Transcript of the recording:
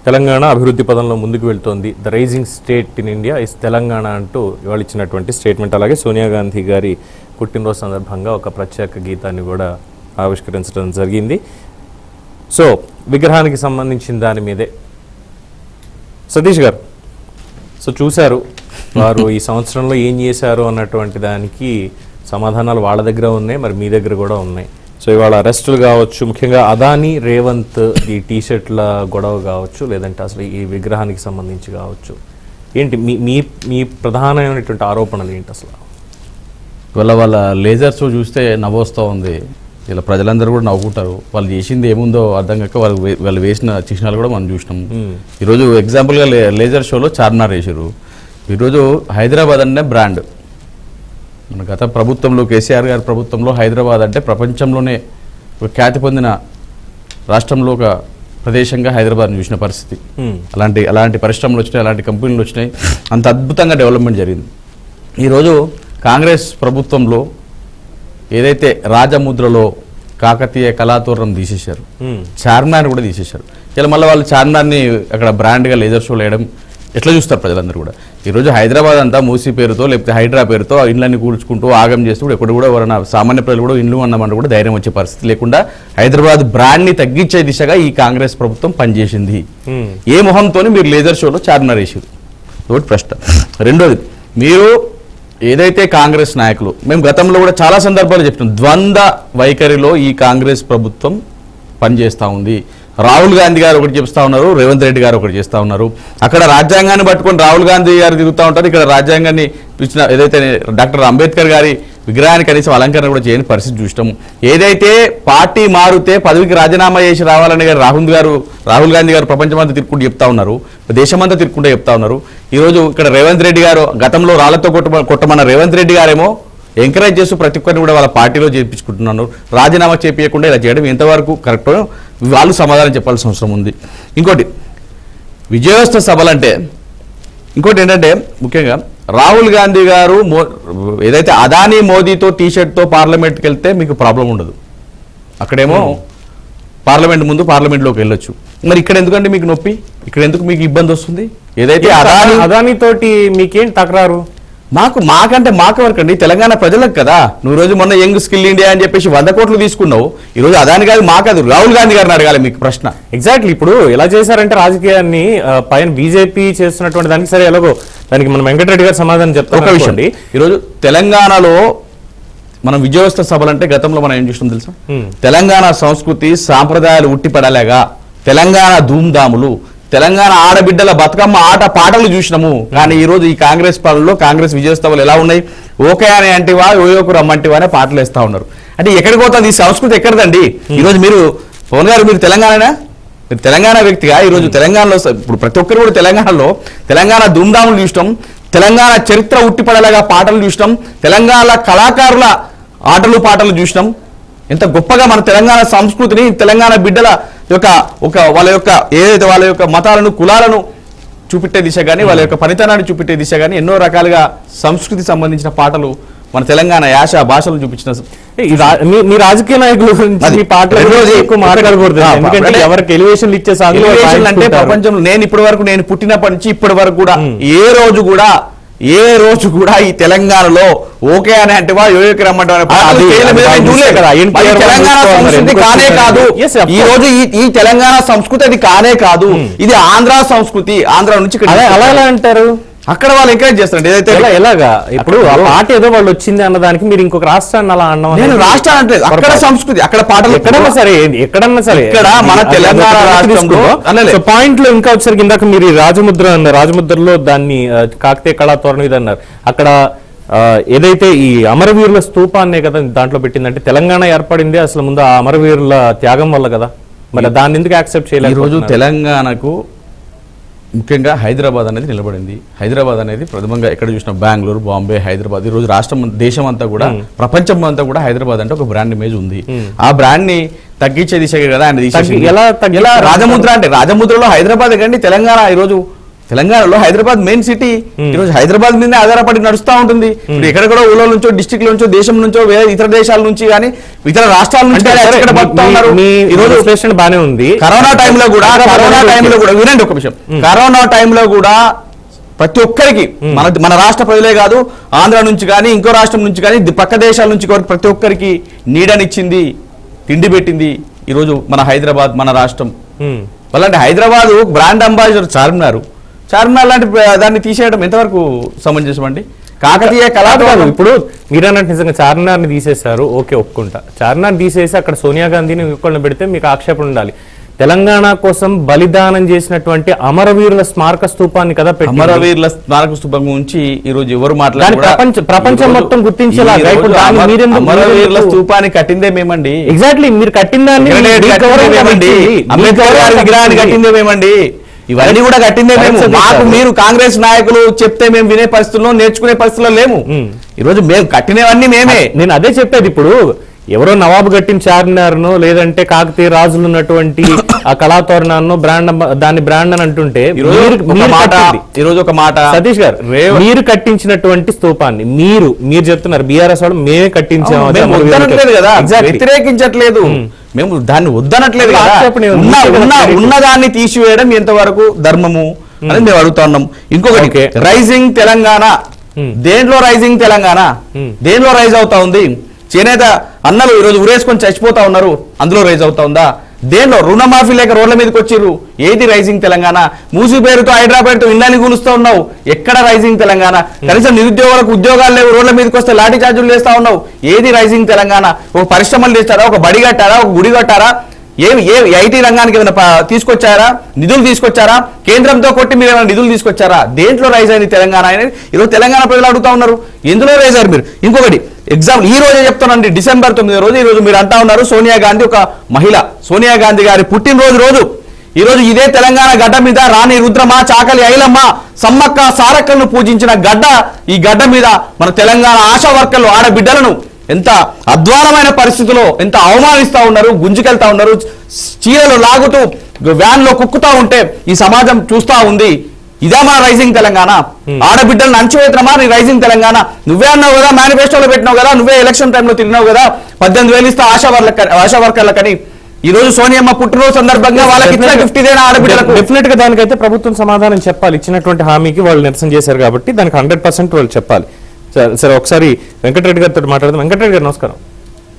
తెలంగాణ అభివృద్ధి పదంలో ముందుకు వెళ్తోంది, the rising state in India is Telangana అంటూ ఇవాళ ఇచ్చినటువంటి స్టేట్మెంట్. అలాగే సోనియా గాంధీ గారి పుట్టినరోజు సందర్భంగా ఒక ప్రత్యేక గీతాన్ని కూడా ఆవిష్కరించడం జరిగింది. సో విగ్రహానికి సంబంధించిన దాని మీదే సతీష్ గారు సో చూశారు, వారు ఈ సంవత్సరంలో ఏం చేశారు అన్నటువంటి దానికి సమాధానాలు వాళ్ళ దగ్గర ఉన్నాయి, మరి మీ దగ్గర కూడా ఉన్నాయి. సో ఇవాళ అరెస్టులు కావచ్చు, ముఖ్యంగా అదానీ రేవంత్ ఈ టీషర్ట్ల గొడవ కావచ్చు, లేదంటే అసలు ఈ విగ్రహానికి సంబంధించి కావచ్చు, ఏంటి మీ మీ మీ ప్రధానమైనటువంటి ఆరోపణలు ఏంటి అసలు? వాళ్ళ లేజర్ షో చూస్తే నవ్వొస్తూ ఉంది. ఇలా ప్రజలందరూ కూడా నవ్వుకుంటారు. వాళ్ళు చేసింది ఏముందో అర్థం కాక వాళ్ళు వేసిన చిహ్నాలు కూడా మనం చూసినాం. ఈరోజు ఎగ్జాంపుల్గా లేజర్ షోలో చార్మినార్ వేసారు. ఈరోజు హైదరాబాద్ అంటే బ్రాండ్. మన గత ప్రభుత్వంలో కేసీఆర్ గారి ప్రభుత్వంలో హైదరాబాద్ అంటే ప్రపంచంలోనే ఒక ఖ్యాతి పొందిన రాష్ట్రంలో ఒక ప్రదేశంగా హైదరాబాద్ని చూసిన పరిస్థితి. అలాంటి పరిశ్రమలు వచ్చినాయి, అలాంటి కంపెనీలు వచ్చినాయి, అంత అద్భుతంగా డెవలప్మెంట్ జరిగింది. ఈరోజు కాంగ్రెస్ ప్రభుత్వంలో ఏదైతే రాజముద్రలో కాకతీయ కళాతోరణం తీసేశారు, చార్మినార్ కూడా తీసేశారు. ఇలా మళ్ళీ వాళ్ళు చార్మినార్ని అక్కడ బ్రాండ్గా లేజర్ షోలు వేయడం ఎట్లా చూస్తారు ప్రజలందరూ కూడా? ఈరోజు హైదరాబాద్ అంతా మూసీ పేరుతో లేకపోతే హైడ్రా పేరుతో ఇళ్ళని కూల్చుకుంటూ ఆగం చేస్తూ ఎక్కడ కూడా ఎవరైనా సామాన్య ప్రజలు కూడా ఇల్లు అన్నమాట కూడా ధైర్యం వచ్చే పరిస్థితి లేకుండా హైదరాబాద్ బ్రాండ్ని తగ్గించే దిశగా ఈ కాంగ్రెస్ ప్రభుత్వం పనిచేసింది. ఏ మొహంతో మీరు లేజర్ షోలో చార్మినార్ వేసారు? ఒకటి ప్రశ్న. రెండోది, మీరు ఏదైతే కాంగ్రెస్ నాయకులు, మేము గతంలో కూడా చాలా సందర్భాలు చెప్తున్నాం, ద్వంద్వ వైఖరిలో ఈ కాంగ్రెస్ ప్రభుత్వం పనిచేస్తూ ఉంది. రాహుల్ గాంధీ గారు ఒకటి చెప్తా ఉన్నారు, రేవంత్ రెడ్డి గారు ఒకటి చేస్తూ ఉన్నారు. అక్కడ రాజ్యాంగాన్ని పట్టుకొని రాహుల్ గాంధీ గారు తిరుగుతూ ఉంటారు, ఇక్కడ రాజ్యాంగాన్ని ఇచ్చిన ఏదైతే డాక్టర్ అంబేద్కర్ గారి విగ్రహాన్ని కనీసం అలంకరణ కూడా చేయని పరిస్థితి చూసినాము. ఏదైతే పార్టీ మారితే పదవికి రాజీనామా చేసి రావాలని రాహుల్ గాంధీ గారు ప్రపంచమంతా తిరుక్కుంటూ చెప్తా ఉన్నారు, దేశమంతా తిరుక్కుంటూ చెప్తా ఉన్నారు. ఈరోజు ఇక్కడ రేవంత్ రెడ్డి గారు గతంలో రాళ్లతో కొట్టమన్న రేవంత్ రెడ్డి గారేమో ఎంకరేజ్ చేస్తూ ప్రతి ఒక్కరిని కూడా వాళ్ళ పార్టీలో చేర్పించుకుంటున్నారు. రాజీనామా చేపించకుండా ఇలా చేయడం ఎంతవరకు కరెక్టో వాళ్ళు సమాధానం చెప్పాల్సిన అవసరం ఉంది. ఇంకోటి, విజయోత్సవ సభలంటే ఇంకోటి ఏంటంటే ముఖ్యంగా రాహుల్ గాంధీ గారు ఏదైతే అదానీ మోదీతో టీషర్ట్తో పార్లమెంట్కి వెళ్తే మీకు ప్రాబ్లం ఉండదు, అక్కడేమో పార్లమెంట్ ముందు పార్లమెంట్లోకి వెళ్ళొచ్చు. మరి ఇక్కడ ఎందుకంటే మీకు నొప్పి, ఇక్కడ ఎందుకు మీకు ఇబ్బంది వస్తుంది? ఏదైతే అదానీ తోటి మీకేం తకరారు? మాకంటే వరకు అండి, తెలంగాణ ప్రజలకు కదా. నువ్వు రోజు మొన్న యంగ్ స్కిల్ ఇండియా అని చెప్పేసి 100 కోట్లు తీసుకున్నావు. ఈ రోజు అదాని కాదు మాకదు, రాహుల్ గాంధీ గారిని అడగాలి మీకు ప్రశ్న. ఎగ్జాక్ట్లీ. ఇప్పుడు ఎలా చేశారంటే రాజకీయాన్ని పైన బీజేపీ చేస్తున్నటువంటి దానికి సరే ఎలాగో దానికి మనం వెంకటరెడ్డి గారు సమాధానం చెప్తాం. ఒక విషయం, ఈరోజు తెలంగాణలో మనం విజయోత్సవ సభలంటే గతంలో మనం ఏం చూస్తాం తెలుసా? తెలంగాణ సంస్కృతి సాంప్రదాయాలు ఉట్టిపడలేగా తెలంగాణ ధూమ్ధాములు, తెలంగాణ ఆడబిడ్డల బతుకమ్మ ఆట పాటలు చూసినాము. కానీ ఈ రోజు ఈ కాంగ్రెస్ పాలనలో కాంగ్రెస్ విజయోత్సవాలు ఎలా ఉన్నాయి? ఓకే అని అంటివా, ఓయోకు రమ్మంటివా అనే పాటలు వేస్తా ఉన్నారు. అంటే ఎక్కడికి పోతుంది ఈ సంస్కృతి? ఎక్కడదండి? ఈరోజు మీరు పవన్ గారు, మీరు తెలంగాణ వ్యక్తిగా ఈరోజు తెలంగాణలో ఇప్పుడు ప్రతి ఒక్కరు కూడా తెలంగాణలో తెలంగాణ ధూమ్ధాములు చూసినాం, తెలంగాణ చరిత్ర ఉట్టిపడలేగా పాటలు చూసినాం, తెలంగాణ కళాకారుల ఆటలు పాటలు చూసినాం. ఎంత గొప్పగా మన తెలంగాణ సంస్కృతిని, తెలంగాణ బిడ్డల యొక్క వాళ్ళ యొక్క మతాలను, కులాలను చూపెట్టే దిశ కానీ, వాళ్ళ యొక్క పనితనాన్ని చూపెట్టే దిశ కానీ ఎన్నో రకాలుగా సంస్కృతికి సంబంధించిన పాటలు మన తెలంగాణ యాస భాషలు చూపించిన మీ రాజకీయ నాయకుల గురించి ఎక్కువ మాట్లాడకూడదు. ఎందుకంటే ఎవరికి ఎలివేషన్లు ఇచ్చే ఎలివేషన్ అంటే ప్రపంచంలో నేను పుట్టినప్పటి నుంచి ఇప్పటి వరకు కూడా ఏ రోజు కూడా ఈ తెలంగాణలో ఓకే అని అంటే రమ్మంటే కానే కాదు. ఈ రోజు ఈ తెలంగాణ సంస్కృతి అది కానే కాదు, ఇది ఆంధ్ర సంస్కృతి. ఆంధ్ర నుంచి అలా ఎలా అంటారు? అక్కడ వాళ్ళు ఎంకరేజ్ చేస్తారు. ఏదైతే ఎలాగా ఇప్పుడు ఆ పాట ఏదో వాళ్ళు వచ్చింది అన్నదానికి మీరు ఇంకొక రాష్ట్రాన్ని అలా అన్నాం. నేను రాష్ట్రాన్ని అంటే అక్కడ సంస్కృతి, అక్కడ పాటలు ఎక్కడన్నా సరే ఇక్కడ మన తెలంగాణ రాష్ట్రంలో పాయింట్ లో ఇంకా వచ్చేసరికి ఇందాక మీరు రాజముద్ర అన్నారు, రాజముద్రలో దాన్ని కాకతీయ కళాతోరణం ఇది అన్నారు. అక్కడ ఏదైతే ఈ అమరవీరుల స్తూపాన్నే కదా దాంట్లో పెట్టిందంటే తెలంగాణ ఏర్పడింది అసలు ముందు ఆ అమరవీరుల త్యాగం వల్ల కదా. మరి దాన్ని ఎందుకు యాక్సెప్ట్ చేయలేదు? ఈ రోజు తెలంగాణకు ముఖ్యంగా హైదరాబాద్ అనేది నిలబడింది. హైదరాబాద్ అనేది ప్రథమంగా ఎక్కడ చూసినా బెంగళూరు, బాంబే, హైదరాబాద్, ఈ రోజు రాష్ట్రం, దేశం అంతా కూడా, ప్రపంచం అంతా కూడా హైదరాబాద్ అంటే ఒక బ్రాండ్ ఇమేజ్ ఉంది. ఆ బ్రాండ్ ని తగ్గించే దిశగా కదా ఆయన తీసేసి. ఎలా రాజముద్ర అంటే రాజముద్రలో హైదరాబాద్ కండి తెలంగాణ. ఈరోజు తెలంగాణలో హైదరాబాద్ మెయిన్ సిటీ ఈరోజు హైదరాబాద్ మీదనే ఆధారపడి నడుస్తూ ఉంటుంది. ఇప్పుడు ఎక్కడెక్కడో ఊళ్ళ నుంచో డిస్ట్రిక్ట్ నుంచో దేశం నుంచో వేరే ఇతర దేశాల నుంచి కానీ ఇతర రాష్ట్రాల నుంచి ఎక్కడ బతుకుతా ఉన్నారు. ఈ రోజు విశ్లేషణ బానే ఉంది. కరోనా టైంలో కూడా వినండి ఒక విషయం, కరోనా టైంలో కూడా ప్రతి ఒక్కరికి మన రాష్ట్ర ప్రజలే కాదు, ఆంధ్ర నుంచి కానీ ఇంకో రాష్ట్రం నుంచి కానీ పక్క దేశాల నుంచి ప్రతి ఒక్కరికి నీడనిచ్చింది, తిండి పెట్టింది ఈరోజు మన హైదరాబాద్, మన రాష్ట్రం. అలాంటి హైదరాబాద్ బ్రాండ్ అంబాసిడర్ చార్మినార్ లాంటి దాన్ని తీసేయడం ఎంతవరకు సమంజసం అండి? కాకతీయ కళాకారులు ఇప్పుడు మీరన్నట్టు నిజంగా చార్మినార్ని తీసేశారు, ఓకే ఒప్పుకుంటా. చార్మినార్ తీసేసి అక్కడ సోనియా గాంధీని ఇంకొకళ్ళని పెడితే మీకు ఆక్షేపణ ఉండాలి. తెలంగాణ కోసం బలిదానం చేసినటువంటి అమరవీరుల స్మారక స్తూపాన్ని కదా పెట్టి, అమరవీరుల స్మారక స్తూపం గురించి ఈ రోజు ఎవరు మాట్లాడారు? ప్రపంచం మొత్తం గుర్తించేలా అమరవీరుల స్తూపాన్ని కట్టిందే మేమండి. ఎగ్జాక్ట్లీ, మీరు కట్టిన దాన్ని అంబేద్కర్ గారి విగ్రహాన్ని కట్టిందే మేమండి. ఇవన్నీ కూడా కట్టిందే మేము. మాకు మీరు కాంగ్రెస్ నాయకులు చెప్తే మేము వినే పరిస్థితుల్లో, నేర్చుకునే పరిస్థితుల్లో లేము. ఈరోజు మేము కట్టినవన్నీ మేమే. నేను అదే చెప్పేది. ఇప్పుడు ఎవరో నవాబు కట్టిన చార్మినార్ను లేదంటే కాకతీయ రాజులు ఉన్నటువంటి ఆ కళాతోరణాన్ని దాన్ని బ్రాండ్ అని అంటుంటే, ఈరోజు ఒక మాట సతీష్ గారు, మీరు కట్టించినటువంటి స్తూపాన్ని మీరు చెప్తున్నారు బీఆర్ఎస్ వాడు మేమే కట్టించాము, కదా, వ్యతిరేకించట్లేదు, మేము దాన్ని వద్దనట్లేదు కదా. ఉన్నదాన్ని తీసివేయడం ఎంతవరకు ధర్మము అని మేము అడుగుతా ఉన్నాం. ఇంకొకటి, రైజింగ్ తెలంగాణ, దేంట్లో రైజింగ్ తెలంగాణ, దేంట్లో రైజ్ అవుతా ఉంది? చేనేత అన్నలు ఈరోజు ఉరేసుకొని చచ్చిపోతా ఉన్నారు, అందులో రైజ్ అవుతా ఉందా? దేంట్లో రుణమాఫీ లేక రోడ్ల మీదకి వచ్చిర్రు, ఏది రైజింగ్ తెలంగాణ? మూసి పేరుతో హైదరాబాద్తో ఇళ్ళని కూలుస్తూ ఉన్నావు, ఎక్కడ రైజింగ్ తెలంగాణ? కనీసం నిరుద్యోగులకు ఉద్యోగాలు లేవు, రోడ్ల మీదకి వస్తే లాఠీ చార్జీలు చేస్తా ఉన్నావు, ఏది రైజింగ్ తెలంగాణ? ఒక పరిశ్రమలు చేస్తారా, ఒక బడి కట్టారా, ఒక గుడి కట్టారా? ఐటీ రంగానికి ఏమైనా తీసుకొచ్చారా, నిధులు తీసుకొచ్చారా? కేంద్రంతో కొట్టి మీరు ఏమైనా నిధులు తీసుకొచ్చారా? దేంట్లో రైజ్ అయింది తెలంగాణ అనేది ఈరోజు తెలంగాణ ప్రజలు అడుగుతా ఉన్నారు. ఎందులో రైజ్ అయ్యారు మీరు? ఇంకొకటి ఎగ్జాంపుల్, ఈ రోజే చెప్తానండి, డిసెంబర్ 9వ రోజు ఈ రోజు మీరు అంటా ఉన్నారు సోనియా గాంధీ ఒక మహిళ. సోనియా గాంధీ గారి పుట్టినరోజు ఈ రోజు ఇదే తెలంగాణ గడ్డ మీద రాణి రుద్రమ, చాకలి ఐలమ్మ, సమ్మక్క సారక్కలను పూజించిన గడ్డ. ఈ గడ్డ మీద మన తెలంగాణ ఆశా వర్కర్లు, ఆడబిడ్డలను ఎంత అధ్వానమైన పరిస్థితిలో ఎంత అవమానిస్తా ఉన్నారు, గుంజుకెళ్తా ఉన్నారు, చీరలు లాగుతూ వ్యాన్ లో కుక్కుతా ఉంటే ఈ సమాజం చూస్తా ఉంది. ఇదే మన రైజింగ్ తెలంగాణ? ఆడబిడ్డలను అంచువేతనమా నీ రైజింగ్ తెలంగాణ? నువ్వే అన్నావు కదా, మేనిఫెస్టోలో పెట్టినావు కదా, నువ్వే ఎలక్షన్ టైంలో తిరిగినావు కదా, 18,000 ఇస్తా ఆశా వర్కర్లకని. ఈ రోజు సోనియమ్మ పుట్టినరోజు సందర్భంగా వాళ్ళకి ఇచ్చిన గిఫ్ట్ ఇదేనా ఆడబిడ్డలకు? డెఫినెట్ గా దానికైతే ప్రభుత్వం సమాధానం చెప్పాలి. ఇచ్చినటువంటి హామీకి వాళ్ళు నిరసన చేశారు కాబట్టి దానికి 100% వాళ్ళు చెప్పాలి. సరే, ఒకసారి వెంకటరెడ్డి గారితో మాట్లాడదాం. వెంకటరెడ్డి గారు నమస్కారం.